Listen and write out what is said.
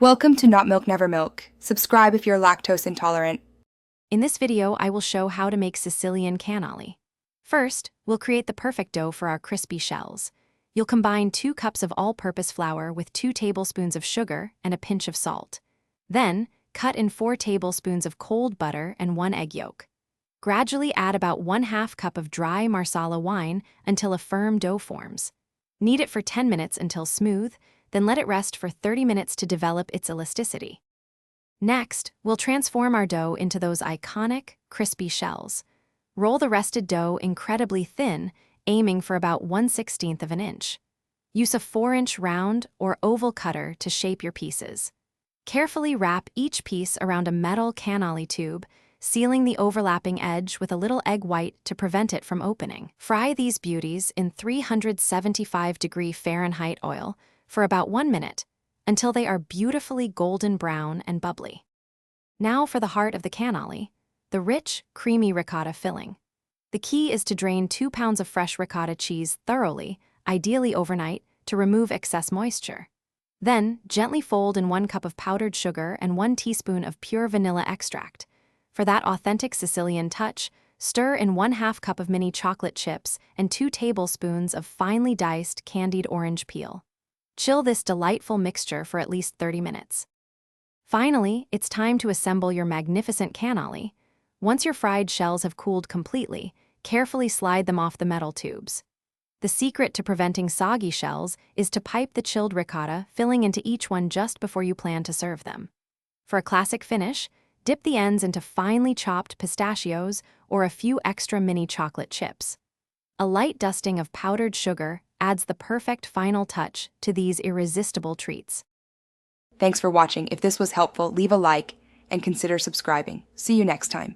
Welcome to Not Milk Never Milk. Subscribe if you're lactose intolerant. In this video, I will show how to make Sicilian cannoli. First, we'll create the perfect dough for our crispy shells. You'll combine 2 cups of all-purpose flour with 2 tablespoons of sugar and a pinch of salt. Then, cut in 4 tablespoons of cold butter and 1 egg yolk. Gradually add about 1/2 cup of dry Marsala wine until a firm dough forms. Knead it for 10 minutes until smooth, then let it rest for 30 minutes to develop its elasticity. Next, we'll transform our dough into those iconic, crispy shells. Roll the rested dough incredibly thin, aiming for about 1/16 of an inch. Use a 4-inch round or oval cutter to shape your pieces. Carefully wrap each piece around a metal cannoli tube, sealing the overlapping edge with a little egg white to prevent it from opening. Fry these beauties in 375-degree Fahrenheit oil for about 1 minute, until they are beautifully golden brown and bubbly. Now for the heart of the cannoli, the rich, creamy ricotta filling. The key is to drain 2 pounds of fresh ricotta cheese thoroughly, ideally overnight, to remove excess moisture. Then, gently fold in 1 cup of powdered sugar and 1 teaspoon of pure vanilla extract. For that authentic Sicilian touch, stir in 1/2 cup of mini chocolate chips and 2 tablespoons of finely diced candied orange peel. Chill this delightful mixture for at least 30 minutes. Finally, it's time to assemble your magnificent cannoli. Once your fried shells have cooled completely, carefully slide them off the metal tubes. The secret to preventing soggy shells is to pipe the chilled ricotta filling into each one just before you plan to serve them. For a classic finish, dip the ends into finely chopped pistachios or a few extra mini chocolate chips. A light dusting of powdered sugar adds the perfect final touch to these irresistible treats. Thanks for watching. If this was helpful, leave a like and consider subscribing. See you next time.